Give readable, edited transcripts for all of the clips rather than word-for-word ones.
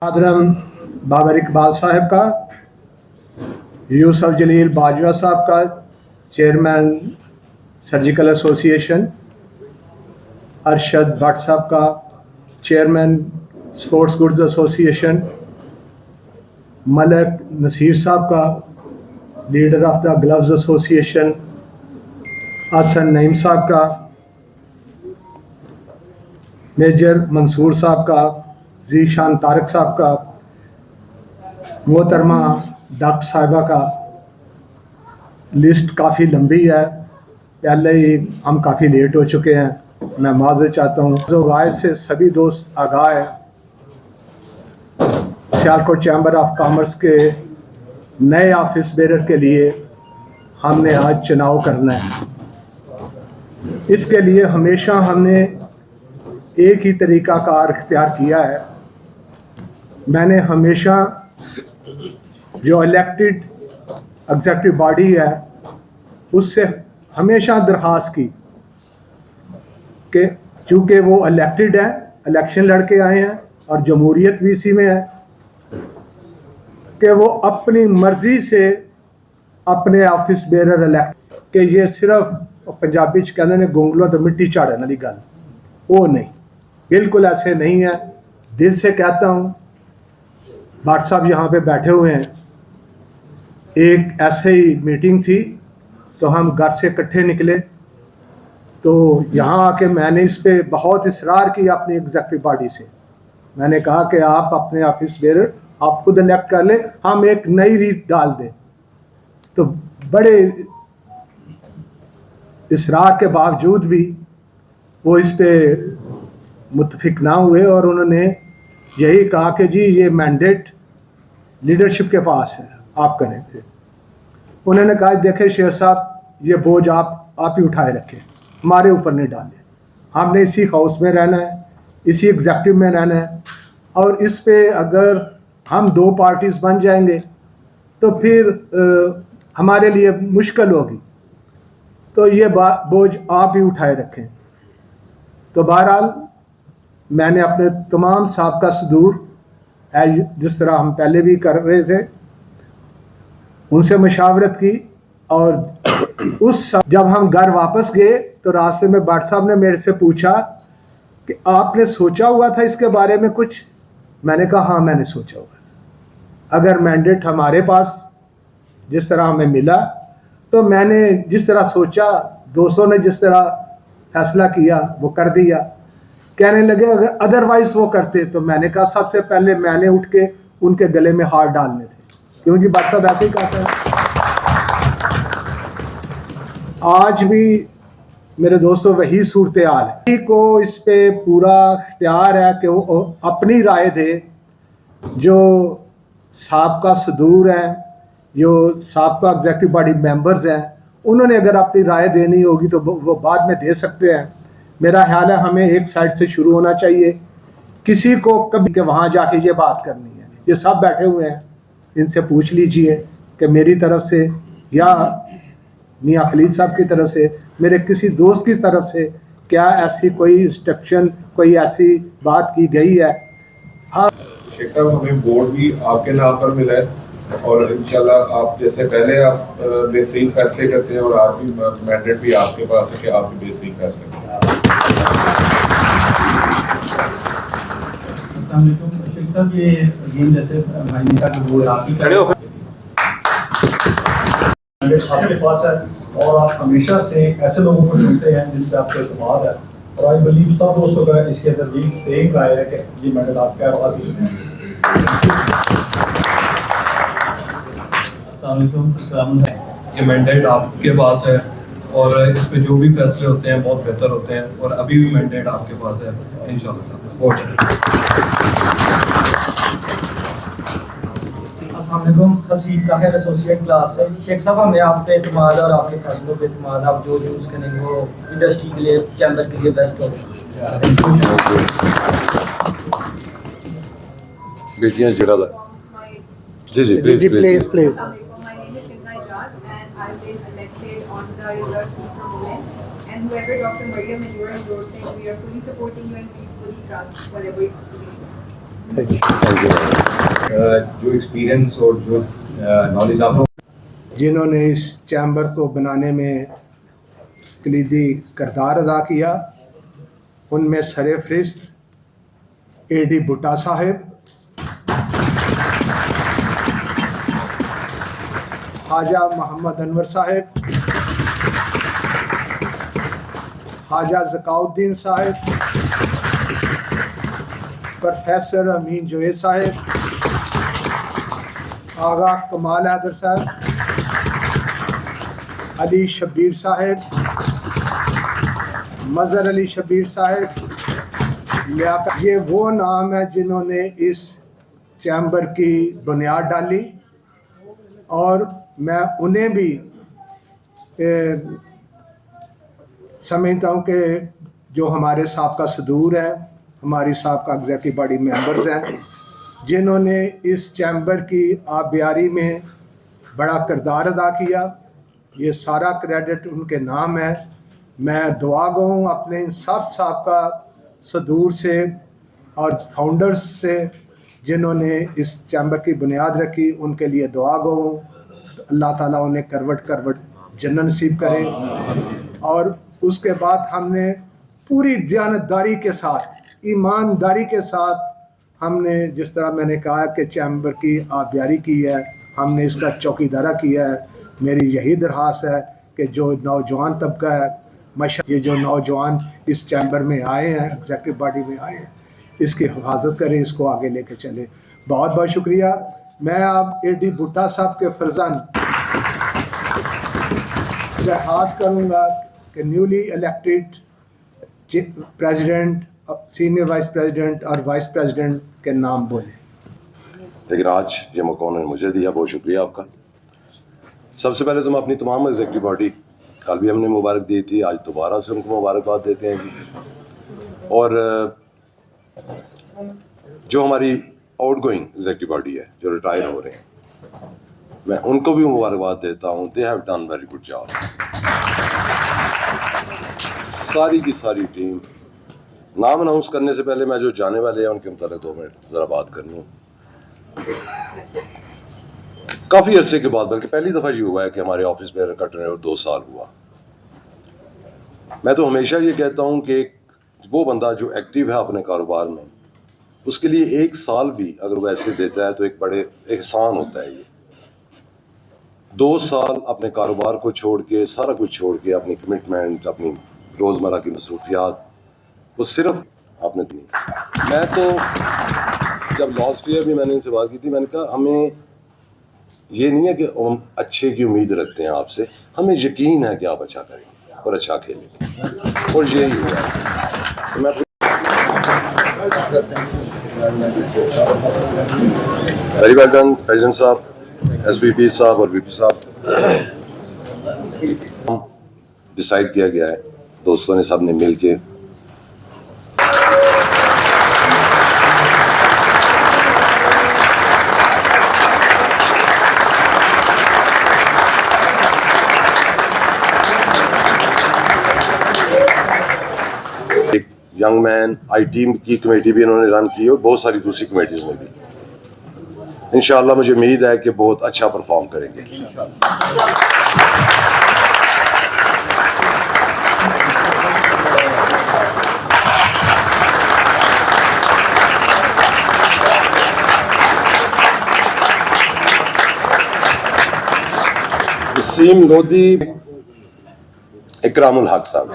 आदरम बाबर इकबाल साहब का, यूसुफ जलील बाजवा साहब का, chairman surgical association, Arshad Bhatt साहब का, chairman sports goods association, Malak Naseer साहब का, leader of the gloves association, Hasan Naeem साहब का, मेजर मंसूर साहब का, जीशान तारक साहब का, मोहतरमा डॉक्टर साहिबा का। लिस्ट काफ़ी लंबी है, पहले ही हम काफ़ी लेट हो चुके हैं, मैं माज़रत चाहता हूँ। जो गाय से सभी दोस्त आगाह है, सियालकोट चैम्बर ऑफ कॉमर्स के नए ऑफिस बेरर के लिए हमने आज चुनाव करना है। इसके लिए हमेशा हमने एक ही तरीक़ाकार इख्तियार किया है। मैंने हमेशा जो इलेक्टेड एग्जीक्यूटिव बॉडी है उससे हमेशा दरख्वास्त की कि चूँकि वो इलेक्टेड है, इलेक्शन लड़के आए हैं और जमहूरियत भी इसी में है, कि वो अपनी मर्ज़ी से अपने ऑफिस बेरर इलेक्ट, कि ये सिर्फ पंजाबी च कहते हैं गोंगलों तो मिट्टी झाड़न वाली गल, वो नहीं, बिल्कुल ऐसे नहीं है। दिल से कहता हूँ, भट्ट साहब यहाँ पे बैठे हुए हैं, एक ऐसे ही मीटिंग थी तो हम घर से इकट्ठे निकले, तो यहाँ आके मैंने इस पे बहुत इसरार किया अपनी एग्जीक्यूटिव बॉडी से। मैंने कहा कि आप अपने ऑफिस बेरर आप खुद इलेक्ट कर लें, हम एक नई रीत डाल दें। तो बड़े इसरार के बावजूद भी वो इस पे मुत्तफिक ना हुए और उन्होंने यही कहा कि जी ये मैंडेट लीडरशिप के पास है, आप करें थे। उन्होंने कहा देखें शेर साहब, ये बोझ आप ही उठाए रखें, हमारे ऊपर नहीं डालें, हमने इसी हाउस में रहना है, इसी एग्जीक्यूटिव में रहना है, और इस पे अगर हम दो पार्टीज बन जाएंगे तो फिर हमारे लिए मुश्किल होगी, तो ये बोझ आप ही उठाए रखें। तो बहरहाल मैंने अपने तमाम साबका सदूर, जिस तरह हम पहले भी कर रहे थे, उनसे मशावरत की, और जब हम घर वापस गए तो रास्ते में भट्ट साहब ने मेरे से पूछा कि आपने सोचा हुआ था इसके बारे में कुछ? मैंने कहा हाँ, मैंने सोचा हुआ था। अगर मैंडेट हमारे पास जिस तरह हमें मिला तो मैंने जिस तरह सोचा, दोस्तों ने जिस तरह फैसला किया वो कर दिया। कहने लगे अगर अदरवाइज वो करते, तो मैंने कहा सबसे पहले मैंने उठ के उनके गले में हाथ डालने थे, क्योंकि भट्ट साहब ऐसे ही कहते हैं। आज भी मेरे दोस्तों वही सूरत हाल है, को इस पे पूरा इख्तियार है कि वो अपनी राय दे। जो साबका सदूर हैं, जो साबका एग्जीक्यूटिव बॉडी मेंबर्स हैं, उन्होंने अगर अपनी राय देनी होगी तो वो बाद में दे सकते हैं। मेरा ख्याल है हमें एक साइड से शुरू होना चाहिए, किसी को कभी के वहाँ जाके ये बात करनी है। ये सब बैठे हुए हैं, इनसे पूछ लीजिए कि मेरी तरफ से या मियाँ खलील साहब की तरफ से, मेरे किसी दोस्त की तरफ से क्या ऐसी कोई इंस्ट्रक्शन, कोई ऐसी बात की गई है? हाँ शेख साहब, हमें बोर्ड भी आपके नाम पर मिला है और इंशाल्लाह आप जैसे पहले आप बेहतरीन फैसले करते हैं और आज भी मैंडेट भी आपके पास है कि आप भी बेहतरीन फैसले करें। शेख साहब, ये गेम जैसे मायने का वो आपकी खड़े हो आपके पास है और आप हमेशा से ऐसे लोगों को चुनते हैं जिन पे आपको एतमाद है, और आई बिलीव सब दोस्तों का इसके अंदर भी सेम राय है कि ये मेडल आपका है और भी चुनें। ये मैंडेट आपके पास है और इस पे जो भी फैसले होते हैं बहुत बेहतर होते हैं, और अभी भी मैंडेट आपके पास है इंशाल्लाह। हसीब ताहिर एसोसिएट क्लास है। शेख साहब, हमें आप पे एतमाद और आपके फैसलों पे एतमाद, आप जो यूज़ करेंगे वो इंडस्ट्री के लिए, चैम्बर के लिए बेस्ट होगा। बेटियां जरा जी जी please please please. And whoever Dr. Mariam and you are endorsing, we are fully supporting you and we fully trust whatever you do. Thank you. जो एक्सपीरियंस और जो नॉलेज आप लोग जिन्होंने इस चैम्बर को बनाने में कलीदी किरदार अदा किया, उनमें सरफ़हरिस्त AD भुट्टा साहब, ख्वाजा मोहम्मद अनवर साहब, ख्वाजा ज़काउद्दीन साहब, प्रोफेसर अमीन जवेद साहब, आगा कमाल हैदर साहब, अली शब्बीर साहब, मज़हर अली शब्बीर साहब, ये वो नाम है जिन्होंने इस चैम्बर की बुनियाद डाली, और मैं उन्हें भी समझता हूँ कि जो हमारे साबका सदूर हैं, हमारी साबका एग्जीक्यूटिव बॉडी मेंबर्स हैं, जिन्होंने इस चैम्बर की आबियारी में बड़ा किरदार अदा किया, ये सारा क्रेडिट उनके नाम है। मैं दुआ गो हूँ अपने इन सब साबका सदूर से और फाउंडर्स से जिन्होंने इस चैम्बर की बुनियाद रखी, उनके लिए दुआ गो हूँ। अल्लाह ताला उन्हें करवट करवट जन्नत नसीब करे। और उसके बाद हमने पूरी दयानतदारी के साथ, ईमानदारी के साथ, हमने जिस तरह मैंने कहा कि चैम्बर की आबियारी की है, हमने इसका चौकीदारा किया है। मेरी यही दरख्वास्त है कि जो नौजवान तबका है, ये जो नौजवान इस चैम्बर में आए हैं, एग्जीक्यूटिव बॉडी में आए हैं, इसकी हिफाजत करें, इसको आगे लेके चलें। बहुत बहुत शुक्रिया। मैं आप AD भुट्टा साहब के फर्जन दरख्वास्त करूँगा कि newly elected president, senior vice president और वाइस प्रेसिडेंट के नाम बोलें। लेकिन आज ये मौका उन्होंने मुझे दिया, बहुत शुक्रिया आपका। सबसे पहले तो मैं अपनी तमाम एग्जीक्यूटिव बॉडी, कल भी हमने मुबारक दी थी, आज दोबारा से उनको मुबारकबाद देते हैं जी। और जो हमारी आउटगोइंग एग्जीक्यूटिव बॉडी है, जो रिटायर हो रहे हैं, मैं उनको भी मुबारकबाद देता हूँ। They have done very good job. सारी की सारी टीम, नाम अनाउंस करने से पहले मैं जो जाने वाले हैं उनके मुताबिक 2 मिनट ज़रा बात करनी है। काफ़ी अरसे के बाद, बल्कि पहली दफ़ा ये हुआ है कि हमारे ऑफिस में का टर्नओवर 2 साल हुआ। मैं तो हमेशा ये कहता हूँ कि वो बंदा जो एक्टिव है अपने कारोबार में, उसके लिए 1 साल भी अगर वो ऐसे देता है तो एक बड़े एहसान होता है। ये 2 साल अपने कारोबार को छोड़ के, सारा कुछ छोड़ के, अपनी कमिटमेंट, अपनी रोज़मर्रा की मसरूफियात, वो सिर्फ आपने दी। मैं तो जब लास्ट ईयर भी मैंने इनसे बात की थी, मैंने कहा हमें ये नहीं है कि हम अच्छे की उम्मीद रखते हैं आपसे, हमें यकीन है कि आप अच्छा करेंगे और अच्छा खेलेंगे, और यही हुआ। तो मैं वेरी वेल डन प्रेसिडेंट साहब, SVP साहब और VP साहब। डिसाइड किया गया है दोस्तों ने, सब ने मिल के, एक यंग मैन आई टीम की कमेटी भी इन्होंने रन की और बहुत सारी दूसरी कमेटीज में भी। इंशाअल्लाह मुझे उम्मीद है कि बहुत अच्छा परफॉर्म करेंगे। वसीम लोधी, इकरामुल हक साहब।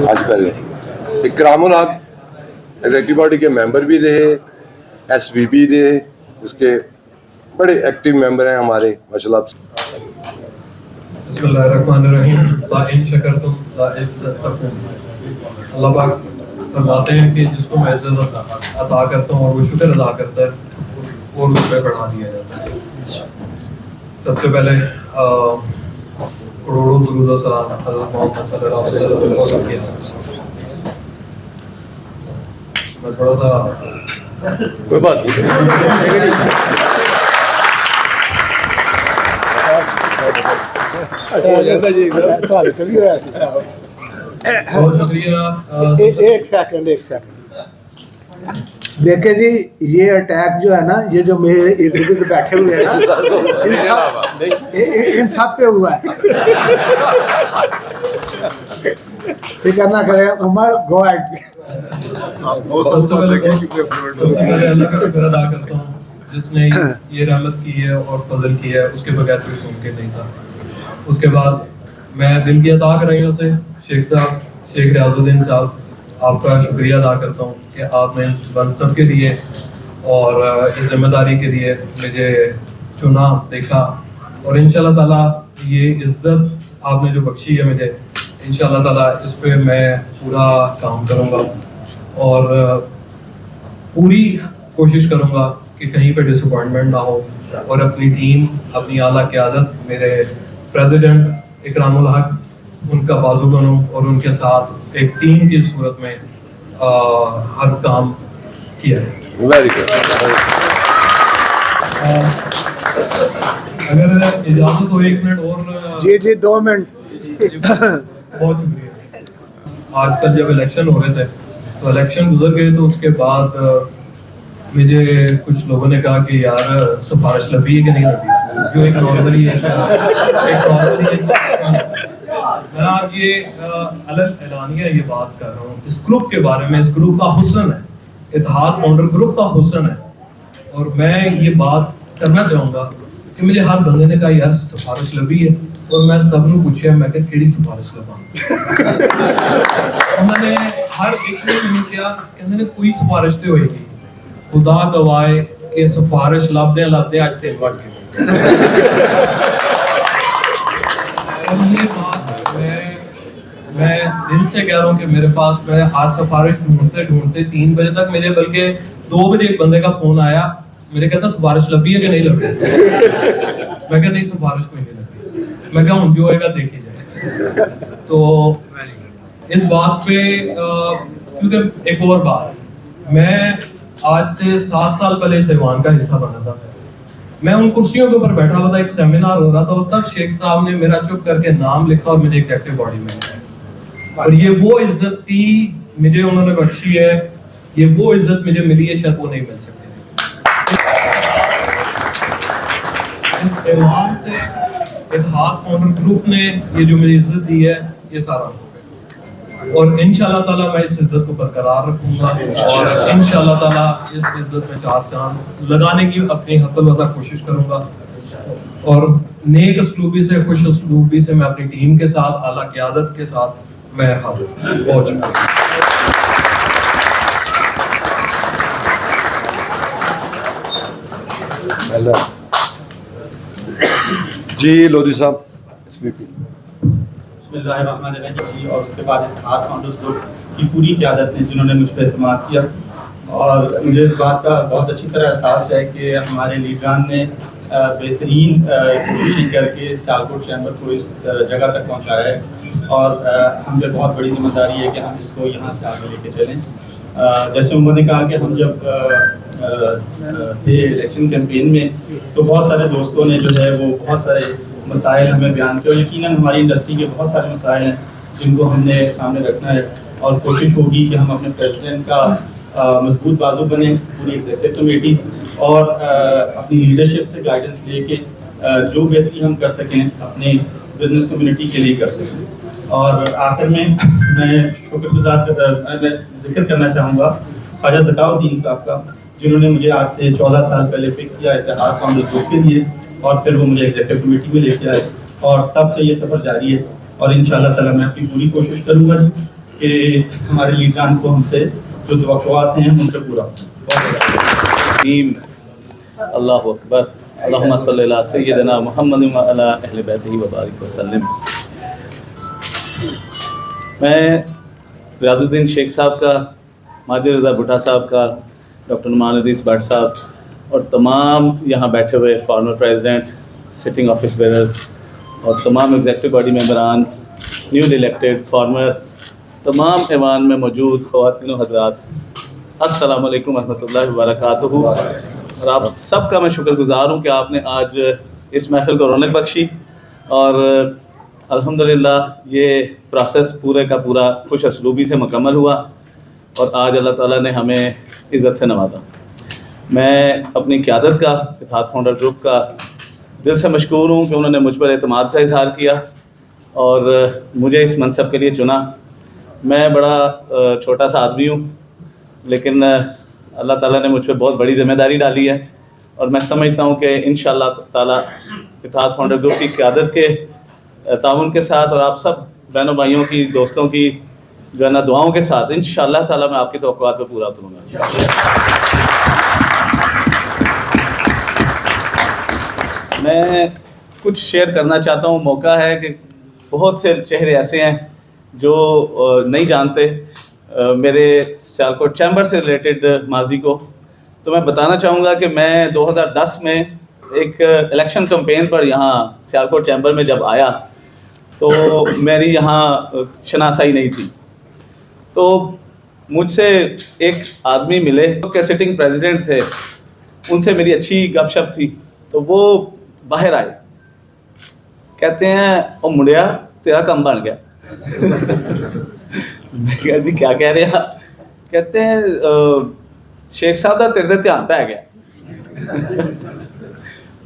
आज पहले इकरामुल हक एग्जीक्यूटिव बॉडी के मेंबर भी रहे, SVP रहे, इसके बड़े एक्टिव मेंबर हैं हमारे माशाल्लाह। बिस्मिल्लाहिर्रहमानिर्रहीम। अल्लाह पाक फरमाते हैं कि जिसको मैं इज्जत अता करता हूँ और वो शुक्र अदा करता है, और उसमें बढ़ा दिया जाता है। सबसे पहले करोड़ों दुरूद और सलाम हज़रत मोहम्मद सल्लल्लाहु अलैहि वसल्लम। मैं थोड़ा सा कोई बात बहुत शुक्रिया। एक सेकंड देखे जी, ये अटैक जो है ना, ये जो मेरे इर्द गिर्द बैठे हुए हैं ना, इन सब पे हुआ है। फिक्र ना करें उमर, गो एट। सबसे पहले अल्लाह का शुक्र अदा करता हूँ जिसने ये रहमत की है और फजल किया है, उसके बगैर कुछ मुमकिन नहीं था। उसके बाद मैं दिल की अता कराइयों से शेख साहब, शेख रियाजुद्दीन साहब, आपका शुक्रिया अदा करता हूँ कि आपने इस मनसब के लिए और इस जिम्मेदारी के लिए मुझे चुना, देखा, और इंशाल्लाह ताला ये इज्जत आपने जो बख्शी है मुझे, इंशाल्लाह ताला इस पे मैं पूरा काम करूँगा और पूरी कोशिश करूँगा कि कहीं पे डिसअपॉइंटमेंट ना हो और अपनी टीम, अपनी आला क़यादत, मेरे प्रेसिडेंट इकरामुल हक, उनका बाजू बनूं और उनके साथ एक टीम की सूरत में हर काम किया है। Very good. अगर इजाजत हो 1 मिनट और। जी 2 मिनट। बहुत शुक्रिया। आजकल जब इलेक्शन हो रहे थे तो इलेक्शन गुजर गए, तो उसके बाद मुझे कुछ लोगों ने कहा कि यार सिफारिश लगी है कि नहीं लगी, जो एक नॉर्मली मैं आज ये अलग एलानिया ये बात कर रहा हूँ इस ग्रुप के बारे में। इस ग्रुप का हुस्न है, इत्तेहाद फाउंडर ग्रुप का हुस्न है, और मैं ये बात करना चाहूँगा कि मुझे हर बंदे ने कहा यार सिफारिश लगी है, और मैं सबको पूछा मैं कि केड़ी सिफारिश लगा। उन्होंने हर एक ने मैंने किया, कहते कोई सिफारिश तो होएगी, खुदा गवाए कि सिफारिश लभदे लभदे आज 3 बढ़ गए। और ये बात मैं दिल से कह रहा हूँ कि मेरे पास, मैं आज सिफारिश ढूंढते ढूंढते 3 बजे तक, मुझे बल्कि 2 बजे एक बंदे का फोन आया, मेरे कहता सिफारिश लगी है कि नहीं लगी। मैं कहता नहीं सिफारिश कोई नहीं लगी। मैं क्या हूँ जो होएगा देखी जाए। तो इस बात पे क्योंकि एक और बात, मैं आज से 7 साल पहले इस ऐवान का हिस्सा बना था। मैं उन कुर्सियों के ऊपर बैठा हुआ था, एक सेमिनार हो रहा था, और तब शेख साहब ने मेरा चुप करके नाम लिखा और मुझे एग्जीक्यूटिव बॉडी में, और ये वो इज्जत थी मुझे उन्होंने बख्शी है, ये वो इज्जत मुझे मिली है, शायद वो नहीं मिल सकती। इस ऐवान से इत्तेहाद फाउंडर ग्रुप ने ये जो मेरी इज्जत दी है, ये सारा हो गया, और इंशाल्लाह ताला मैं इस इज्जत को बरकरार रखूंगा, और इंशाल्लाह ताला इस इज्जत में 4 चांद लगाने की अपनी हद कोशिश करूंगा, और नेक असलूबी से, खुश असलूबी से मैं अपनी टीम के साथ, आला क़यादत के साथ मैं हाजिर हूं। बहुत शुक्रिया। जी लोधी साहब। बिस्मिल्लाहिर्रहमानिर्रहीम। और उसके बाद इत्तेहाद फाउंडर्स ग्रुप की पूरी क़यादत ने जिन्होंने मुझ पर एतमाद किया, और मुझे इस बात का बहुत अच्छी तरह एहसास है कि हमारे लीडरान ने बेहतरीन कोशिशें करके सियालकोट चैम्बर को इस जगह तक पहुंचाया है, और हम पे बहुत बड़ी जिम्मेदारी है कि हम इसको यहाँ से आगे लेके चलें। जैसे उमर ने कहा कि हम जब थे इलेक्शन कैंपेन में, तो बहुत सारे दोस्तों ने जो है वो बहुत सारे मसाइल हमें बयान किए, और यकीनन हमारी इंडस्ट्री के बहुत सारे मसाइल हैं जिनको हमने सामने रखना है, और कोशिश होगी कि हम अपने प्रेसिडेंट का मजबूत बाजू बने, पूरी एग्जीक्यूटिव कमेटी, और अपनी लीडरशिप से गाइडेंस लेके जो बेहतरी हम कर सकें अपने बिजनेस कम्युनिटी के लिए कर सकें। और आखिर में मैं शुक्रगुजार जिक्र करना चाहूँगा ख्वाजा ज़काउद्दीन साहब का, जिन्होंने मुझे आज से 14 साल पहले पिक किया इत्तेहाद फाउंडर ग्रुप के लिए, और फिर वो मुझे एग्जीक्यूटिव कमेटी में लेके आए, और तब से ये सफ़र जारी है, और इंशाल्लाह ताला मैं अपनी पूरी कोशिश करूँगा कि हमारे लीडरान को हमसे जो तवक्कुआत हैं उन पर पूरा। अल्लाहु अकबर। अल्लाहुम्मा सल्ली अला सय्यिदिना मुहम्मद व अला अहले बैतिही व बारिक वसल्लम। मैं रियाजुद्दीन शेख साहब का, माजिद रज़ा भुट्टा साहब का, डॉक्टर नुमान अजीज़ भट्ट साहब, और तमाम यहाँ बैठे हुए former presidents, sitting office bearers, और तमाम एग्जीक्यूटिव बॉडी मेंबरान, न्यू इलेक्टेड, फॉर्मर, तमाम ऐवान में मौजूद ख़वातीन व हज़रात, अस्सलाम वालेकुम रहमतुल्लाहि व बरकातुहू। और आप सबका मैं शुक्रगुजार हूँ कि आपने आज इस महफिल को रौनक बख्शी और अल्हम्दुलिल्लाह ये प्रोसेस पूरे का पूरा खुश असलूबी से मुकम्मल हुआ और आज अल्लाह ताला ने हमें इज़्ज़त से नवाजा। मैं अपनी क़यादत का, इत्तेहाद फाउंडर ग्रुप का दिल से मशकूर हूँ कि उन्होंने मुझ पर एतमाद का इजहार किया और मुझे इस मनसब के लिए चुना। मैं बड़ा छोटा सा आदमी हूँ, लेकिन अल्लाह ताला ने मुझ पर बहुत बड़ी ज़िम्मेदारी डाली है और मैं समझता हूँ कि इंशाअल्लाह ताला इत्तेहाद फाउंडर ग्रुप की क़यादत के ताउन के साथ और आप सब बहनों भाइयों की, दोस्तों की जो है ना दुआओं के साथ इंशाअल्लाह ताला मैं आपकी तवक्कुआत पे पूरा उतरूँगा। मैं कुछ शेयर करना चाहता हूँ। मौका है कि बहुत से चेहरे ऐसे हैं जो नहीं जानते मेरे सियालकोट चैम्बर से रिलेटेड माजी को। तो मैं बताना चाहूँगा कि मैं 2010 में एक इलेक्शन कैंपेन पर यहाँ सियालकोट चैम्बर में जब आया तो मेरी यहाँ शनासाई नहीं थी। तो मुझसे एक आदमी मिले के सिटिंग प्रेसिडेंट थे, उनसे मेरी अच्छी गपशप थी। तो वो बाहर आए, कहते हैं ओ मुंडिया तेरा काम बन गया। मैं कहती क्या कह रहे हैं? कहते हैं शेख साहब का तेरे ध्यान पै गया।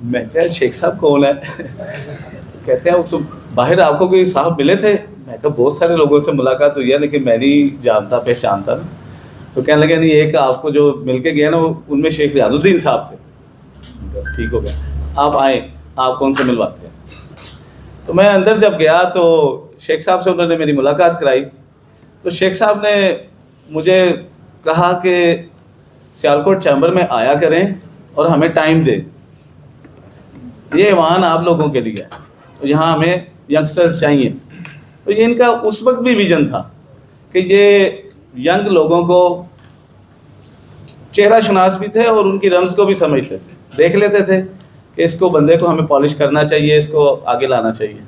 मैं क्या शेख साहब कौन है? कहते हैं वो तो बाहर आपको कोई साहब मिले थे? मैं कहा बहुत सारे लोगों से मुलाकात हुई है लेकिन मैं नहीं जानता पहचानता ना। तो कहने लगे नहीं, एक आपको जो मिल के गया ना उनमें शेख रियाजुद्दीन साहब थे। ठीक हो गया, आप आए, आप कौन से मिलवाते हैं? तो मैं अंदर जब गया तो शेख साहब से उन्होंने मेरी मुलाकात कराई। तो शेख साहब ने मुझे कहा कि सियालकोट चैम्बर में आया करें और हमें टाइम दें, ये ऐवान आप लोगों के लिए है, तो यहाँ हमें यंगस्टर्स चाहिए। तो ये इनका उस वक्त भी विजन था कि ये यंग लोगों को चेहरा शनास भी थे और उनकी रम्ज़ को भी समझते थे, देख लेते थे कि इसको बंदे को हमें पॉलिश करना चाहिए, इसको आगे लाना चाहिए।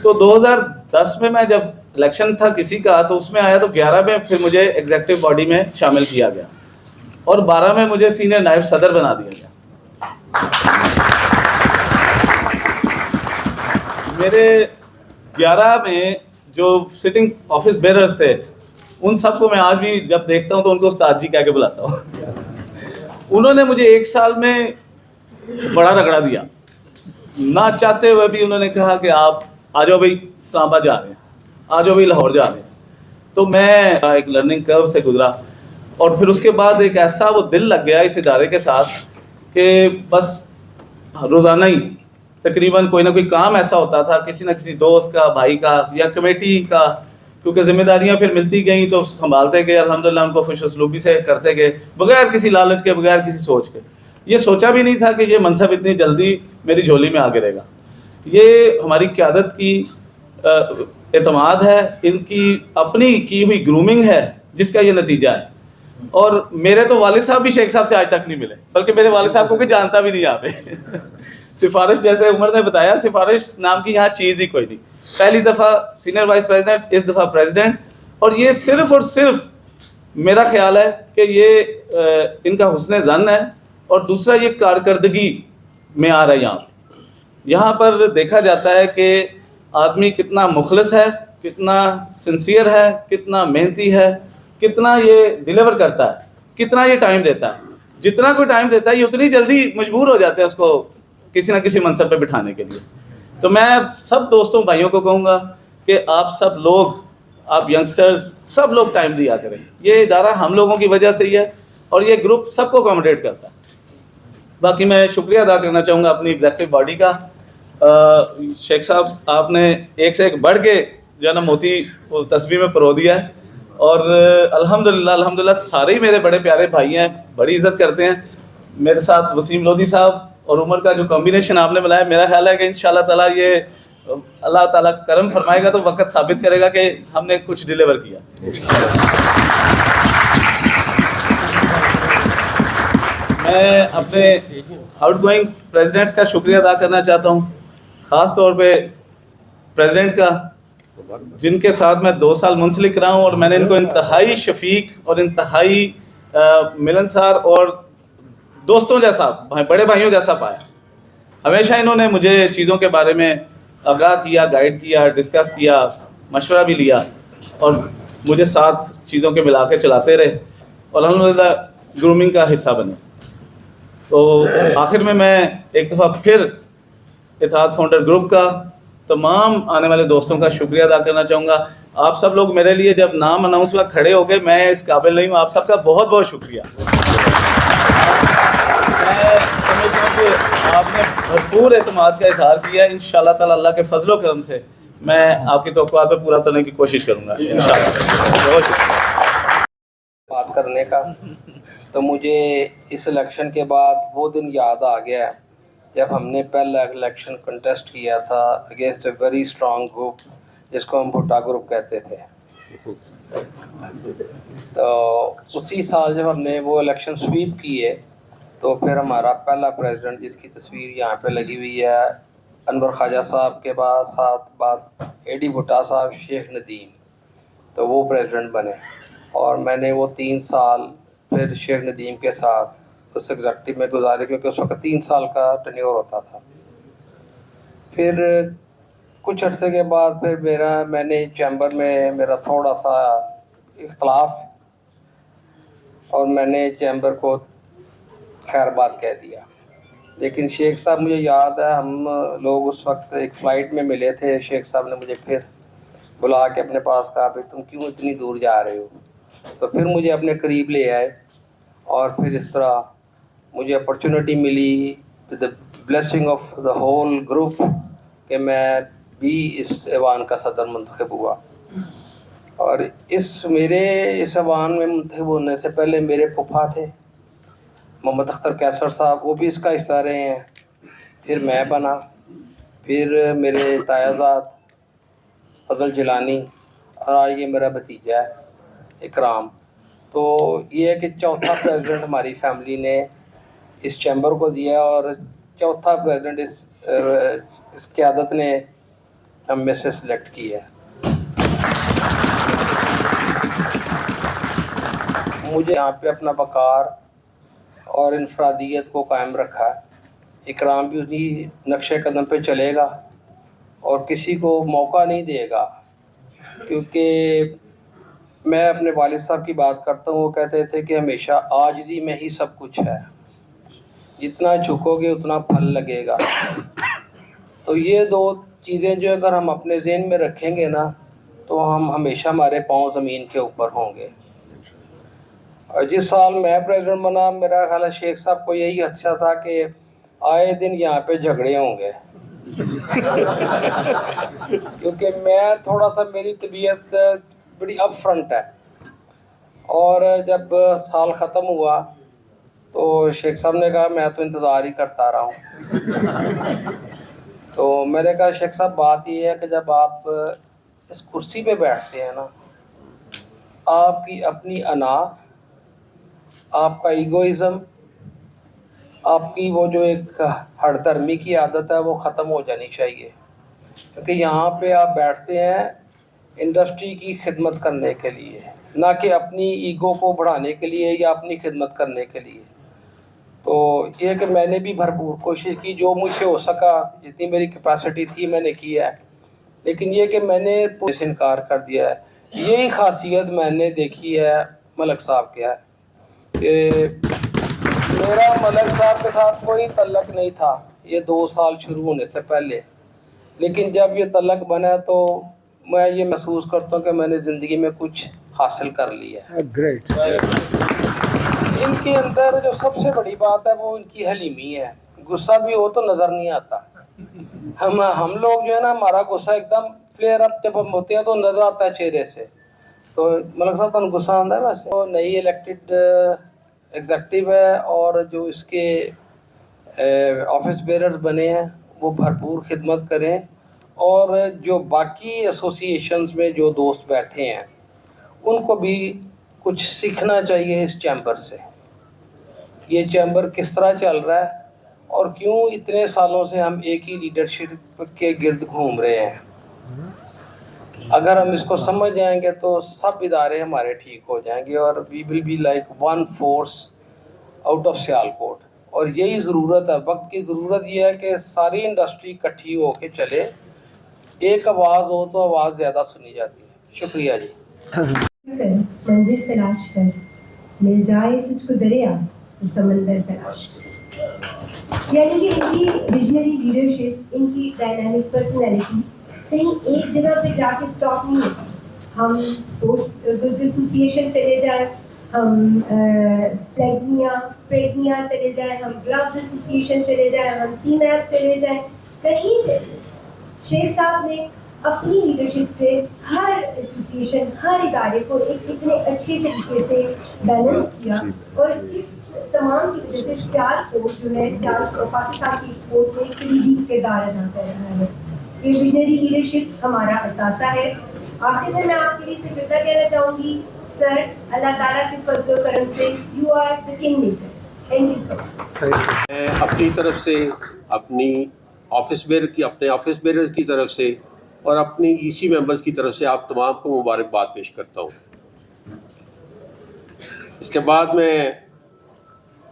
तो 2010 में मैं जब इलेक्शन था किसी का तो उसमें आया, तो 11 में फिर मुझे एग्जीक्यूटिव बॉडी में शामिल किया गया और 12 में मुझे सीनियर नायब सदर बना दिया गया। मेरे 11 में जो सिटिंग ऑफिस बेरर्स थे उन सबको मैं आज भी जब देखता हूं तो उनको उस्ताद जी कह के बुलाता हूं। उन्होंने मुझे 1 साल में बड़ा रगड़ा दिया, ना चाहते हुए भी उन्होंने कहा कि आप आ जाओ भाई इस्लामाबाद जा रहे हैं, आ जाओ भाई लाहौर जा रहे हैं। तो मैं एक लर्निंग कर्व से गुजरा और फिर उसके बाद एक ऐसा वो दिल लग गया इस इदारे के साथ कि बस रोज़ाना ही तकरीबन कोई ना कोई काम ऐसा होता था, किसी न किसी दोस्त का, भाई का या कमेटी का, क्योंकि जिम्मेदारियां फिर मिलती गई तो संभालते गए, अल्हम्दुलिल्लाह उनको खुशउस्लूबी से करते गए, बगैर किसी लालच के, बगैर किसी सोच के। ये सोचा भी नहीं था कि ये मनसब इतनी जल्दी मेरी झोली में आ गिरेगा। ये हमारी क़यादत की एतमाद है, इनकी अपनी की हुई ग्रूमिंग है जिसका ये नतीजा है। और मेरे तो वालिद साहब भी शेख साहब से आज तक नहीं मिले, बल्कि मेरे वालिद साहब को कोई जानता भी नहीं यहाँ पे। सिफारिश, जैसे उमर ने बताया, सिफारिश नाम की यहाँ चीज़ ही कोई नहीं। पहली दफ़ा सीनियर वाइस प्रेसिडेंट, इस दफ़ा प्रेसिडेंट। और ये सिर्फ और सिर्फ मेरा ख्याल है कि ये इनका हुस्न ज़न है और दूसरा ये कारकर्दगी में आ रहा है। यहाँ पर देखा जाता है कि आदमी कितना मुखलिस है, कितना सिंसियर है, कितना मेहनती है, कितना ये डिलीवर करता है, कितना ये टाइम देता है। जितना कोई टाइम देता है ये उतनी जल्दी मजबूर हो जाते हैं उसको किसी ना किसी मनसब पे बिठाने के लिए। तो मैं सब दोस्तों भाइयों को कहूँगा कि आप सब लोग, आप यंगस्टर्स सब लोग टाइम दिया करें। ये इदारा हम लोगों की वजह से ही है और ये ग्रुप सबको अकोमोडेट करता है। बाकी मैं शुक्रिया अदा करना चाहूँगा अपनी एग्जीक्यूटिव बॉडी का। शेख साहब आपने एक से एक बढ़ के जो है ना मोती तस्वीर में परो दिया है और अल्हम्दुलिल्लाह सारे ही मेरे बड़े प्यारे भाई हैं, बड़ी इज़्ज़त करते हैं। मेरे साथ वसीम लोधी साहब और उमर का जो कॉम्बिनेशन आपने बनाया, मेरा ख्याल है कि इंशाल्लाह ताला ये अल्लाह ताला करम फरमाएगा तो वक्त साबित करेगा कि हमने कुछ डिलीवर किया। मैं अपने आउटगोइंग प्रेसिडेंट्स का शुक्रिया अदा करना चाहता हूँ, ख़ास तौर पे प्रेसिडेंट का, जिनके साथ मैं 2 साल मुंसलिक रहा हूँ और मैंने इनको इंतहाई शफीक और इंतहाई मिलनसार और दोस्तों जैसा, बड़े भाइयों जैसा पाया। हमेशा इन्होंने मुझे चीज़ों के बारे में आगाह किया, गाइड किया, डिस्कस किया, मशवरा भी लिया और मुझे साथ चीज़ों के मिला के चलाते रहे और अल्हम्दुलिल्लाह ग्रूमिंग का हिस्सा बने। तो आखिर में मैं एक दफ़ा फिर इत्तेहाद फाउंडर ग्रुप का तमाम आने वाले दोस्तों का शुक्रिया अदा करना चाहूँगा। आप सब लोग मेरे लिए जब नाम अनाउंस हुआ खड़े हो गए, मैं इस काबिल नहीं हूँ। आप सबका बहुत बहुत शुक्रिया। मैं समझता हूँ कि आपने भरपूर एतमाद का इजहार किया। इंशाअल्लाह ताला अल्लाह के फजलो करम से मैं आपकी तवक्कुआत पे पूरा करने की कोशिश करूँगा इंशाअल्लाह। बात करने का तो मुझे इस इलेक्शन के बाद वो दिन याद आ गया जब हमने पहला इलेक्शन कंटेस्ट किया था against a very strong group जिसको हम भुट्टा ग्रुप कहते थे। तो उसी साल जब हमने वो इलेक्शन स्वीप किए तो फिर हमारा पहला प्रेसिडेंट, जिसकी तस्वीर यहाँ पे लगी हुई है, अनवर ख्वाजा साहब के बाद एडी भुट्टा साहब, शेख नदीम, तो वो प्रेसिडेंट बने। और मैंने वो 3 साल फिर शेख नदीम के साथ उस एग्जेक्टिव में गुजारे, क्योंकि उस वक्त 3 साल का टेन्योर होता था। फिर कुछ अर्से के बाद फिर मैंने चैम्बर में मेरा थोड़ा सा इख्तलाफ और मैंने चैम्बर को खैर बात कह दिया। लेकिन शेख साहब, मुझे याद है हम लोग उस वक्त एक फ़्लाइट में मिले थे। शेख साहब ने मुझे फिर बुला के अपने पास कहा, भाई तुम क्यों इतनी दूर जा रहे हो? तो फिर मुझे अपने करीब ले आए और फिर इस तरह मुझे अपॉर्चुनिटी मिली with the blessing of the whole group कि मैं भी इस ऐवान का सदर मुंतखब हुआ। और इस ऐवान में मुंतखब होने से पहले मेरे फूफा थे मोहम्मद अख्तर कैसर साहब, वो भी इसका हिस्सा रहे हैं। फिर मैं बना, फिर मेरे तायाजाद फजल जिलानी और आज ये मेरा भतीजा है इकराम। तो ये है कि चौथा प्रेसिडेंट हमारी फैमिली ने इस चैम्बर को दिया और चौथा प्रेसिडेंट इस क़यादत ने हम में से सिलेक्ट किया है। मुझे यहाँ पे अपना वक़ार और इनफरादियत को कायम रखा है। इकराम भी उसी नक्शे कदम पे चलेगा और किसी को मौका नहीं देगा, क्योंकि मैं अपने वालिद साहब की बात करता हूँ। वो कहते थे कि हमेशा आजिज़ी में ही सब कुछ है, जितना झुकोगे उतना फल लगेगा। तो ये 2 चीज़ें जो अगर हम अपने ज़हन में रखेंगे ना, तो हम हमेशा हमारे पाँव ज़मीन के ऊपर होंगे। और जिस साल मैं प्रेसिडेंट बना, मेरा ख्याल है शेख साहब को यही अच्छा था कि आए दिन यहाँ पे झगड़े होंगे क्योंकि मैं थोड़ा सा, मेरी तबीयत बड़ी अप फ्रंट है। और जब साल ख़त्म हुआ तो शेख साहब ने कहा मैं तो इंतज़ार ही करता रहा हूँ। तो मैंने कहा शेख साहब, बात ये है कि जब आप इस कुर्सी पे बैठते हैं ना, आपकी अपनी अना, आपका ईगोइज़म, आपकी वो जो एक हठधर्मी की आदत है वो ख़त्म हो जानी चाहिए। क्योंकि यहाँ पे आप बैठते हैं इंडस्ट्री की खिदमत करने के लिए, ना कि अपनी ईगो को बढ़ाने के लिए या अपनी खिदमत करने के लिए। तो ये कि मैंने भी भरपूर कोशिश की, जो मुझसे हो सका, जितनी मेरी कैपेसिटी थी मैंने किया है। लेकिन ये कि मैंने से इनकार कर दिया है। यही खासियत मैंने देखी है मलक साहब के है कि मेरा मलक साहब के साथ कोई तल्लक नहीं था ये 2 साल शुरू होने से पहले। लेकिन जब ये तल्लक बना तो मैं ये महसूस करता हूँ कि मैंने ज़िंदगी में कुछ हासिल कर लिया है। ग्रेट। इनके अंदर जो सबसे बड़ी बात है वो इनकी हलीमी है। गुस्सा भी हो तो नज़र नहीं आता। हम लोग जो है ना, हमारा गुस्सा एकदम फ्लेयर अप जब हम होते हैं तो नज़र आता है चेहरे से। तो मलक साहब तो गुस्सा आता है वैसे। तो नई इलेक्टेड एग्जेक्टिव है और जो इसके ऑफिस बेरर्स बने हैं वो भरपूर खिदमत करें। और जो बाकी एसोसिएशंस में जो दोस्त बैठे हैं उनको भी कुछ सीखना चाहिए इस चैम्बर से। ये चैम्बर किस तरह चल रहा है और क्यों इतने सालों से हम एक ही लीडरशिप के गिर्द घूम रहे हैं। अगर हम इसको समझ जाएंगे तो सब इदारे हमारे ठीक हो जाएंगे और we will be like one force out of Sialkot. और यही ज़रूरत है, वक्त की ज़रूरत ये है कि सारी इंडस्ट्री इकट्ठी होके चले, एक आवाज़ हो तो आवाज़ ज़्यादा सुनी जाती है। शुक्रिया जी। मंजिल तलाश कर, मिल जाए तुझको दरिया तो समंदर तलाश कर। यानी कि इनकी विजनरी लीडरशिप, इनकी डायनामिक पर्सनैलिटी कहीं एक जगह पे जाके स्टॉप नहीं होती। हम स्पोर्ट्स गुड्स एसोसिएशन चले जाए, हम प्रेगनिया चले जाए, हम ग्लव्स एसोसिएशन चले जाए, हम सीमैप चले जाए, कहीं चले, शेख साहब ने अपनी लीडरशिप से हर एसोसिएशन, हर इदारे को एक इतने अच्छे तरीके से बैलेंस किया। और इस तमाम की वजह से सियालकोट जो है, पाकिस्तान की स्पोर्ट में एक कलीदी किरदार अदा कर रहा है। ये विजनरी लीडरशिप हमारा असासा है। आखिर में मैं आपके लिए सिर्फ इतना कहना चाहूँगी, सर, अल्लाह ताला के फजल करम से you are the king maker. Thank you so much. मैं अपनी तरफ से, अपने ऑफिस बेयर की तरफ से और अपनी ईसी मेंबर्स की तरफ से आप तमाम को मुबारकबाद पेश करता हूँ। इसके बाद मैं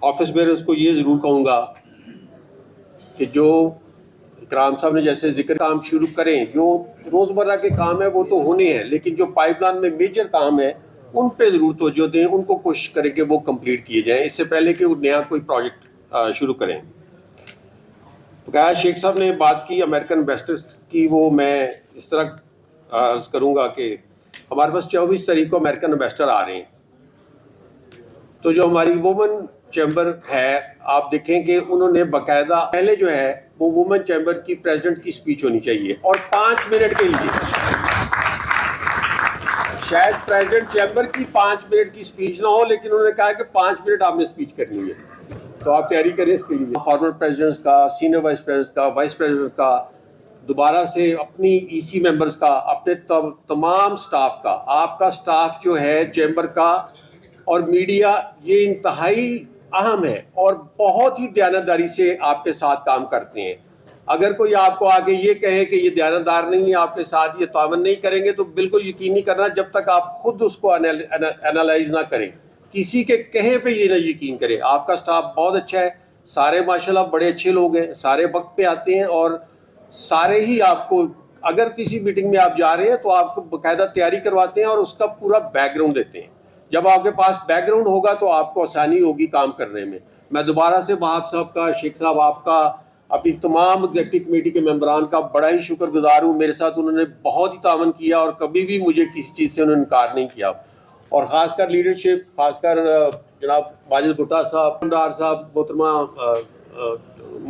ऑफिस बेयर्स को ये ज़रूर कहूँगा कि जो इकराम साहब ने जैसे जिक्र काम शुरू करें, जो रोज़मर्रा के काम है वो तो होने हैं, लेकिन जो पाइपलाइन में मेजर काम है उन पे ज़रूर तवज्जो दें, उनको कोशिश करें कि वो कंप्लीट किए जाएं इससे पहले कि वो नया कोई प्रोजेक्ट शुरू करें। तो क्या शेख साहब ने बात की अमेरिकन इन्वेस्टर्स की, वो मैं इस तरह अर्ज़ करूँगा कि हमारे पास 24 तारीख को अमेरिकन इन्वेस्टर आ रहे हैं। तो जो हमारी वुमेन चैम्बर है, आप देखें कि उन्होंने बाकायदा पहले जो है वो वुमेन चैम्बर की प्रेसिडेंट की स्पीच होनी चाहिए और 5 मिनट के लिए, शायद प्रेसिडेंट चैम्बर की 5 मिनट की स्पीच ना हो, लेकिन उन्होंने कहा कि 5 मिनट आपने स्पीच करनी है। तो आप तैयारी करें इसके लिए। फॉर्मर प्रेसिडेंट्स का, सीनियर वाइस प्रेसिडेंट्स का, वाइस प्रेसिडेंट्स का, दोबारा से अपनी ईसी मेंबर्स का, अपने तमाम स्टाफ का, आपका स्टाफ जो है चैम्बर का और मीडिया, ये इंतहाई अहम है और बहुत ही दयानतदारी से आपके साथ काम करते हैं। अगर कोई आपको आगे ये कहे कि ये दयानतदार नहीं है, आपके साथ ये तावन नहीं करेंगे, तो बिल्कुल यकीन नहीं करना जब तक आप खुद उसको एनालाइज ना करें, किसी के कहे पे ये ना यकीन करें। आपका स्टाफ बहुत अच्छा है, सारे माशाल्लाह बड़े अच्छे लोग हैं, सारे वक्त पे आते हैं और सारे ही आपको, अगर किसी मीटिंग में आप जा रहे हैं तो आपको बाकायदा तैयारी करवाते हैं और उसका पूरा बैकग्राउंड देते हैं। जब आपके पास बैकग्राउंड होगा तो आपको आसानी होगी काम करने में। मैं दोबारा से वहाब साहब का, शेख साहब आपका, अपनी तमाम एग्जीक्यूटिव कमेटी के मेंबरान का बड़ा ही शुक्रगुजार हूँ। मेरे साथ उन्होंने बहुत ही तावन किया और कभी भी मुझे किसी चीज़ से उन्होंने इनकार नहीं किया। और ख़ासकर लीडरशिप, ख़ासकर जनाब माजिद भुट्टा साहब, साहब, मोहतरमा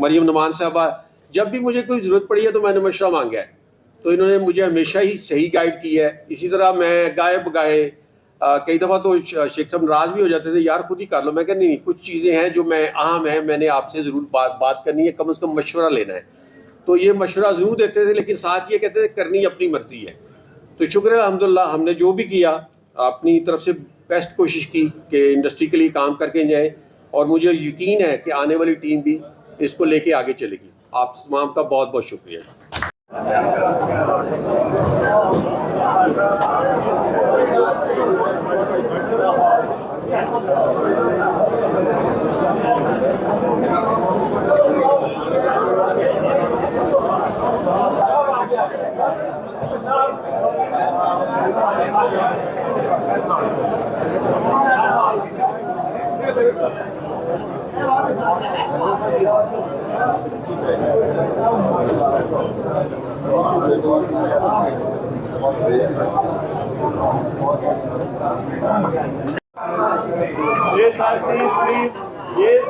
मरियम नमान साहबा, जब भी मुझे कोई ज़रूरत पड़ी है तो मैंने मशवरा मांगा है, तो इन्होंने मुझे हमेशा ही सही गाइड की है। इसी तरह मैं गाए बगाए कई दफ़ा तो शेख साहब नाराज़ भी हो जाते थे, यार खुद ही कर लो। मैं कहती नहीं, कुछ चीज़ें हैं जो मैं अहम है, मैंने आपसे ज़रूर बात करनी है, कम से कम मशवरा लेना है। तो ये मशवरा ज़रूर देते थे, लेकिन साथ ये कहते थे करनी अपनी मर्ज़ी है। तो शुक्र है अल्हम्दुलिल्लाह, हमने जो भी किया अपनी तरफ से बेस्ट कोशिश की कि इंडस्ट्री के लिए काम करके जाए, और मुझे यकीन है कि आने वाली टीम भी इसको लेके आगे चलेगी। आप तमाम का बहुत बहुत शुक्रिया। Yes, please. Yes.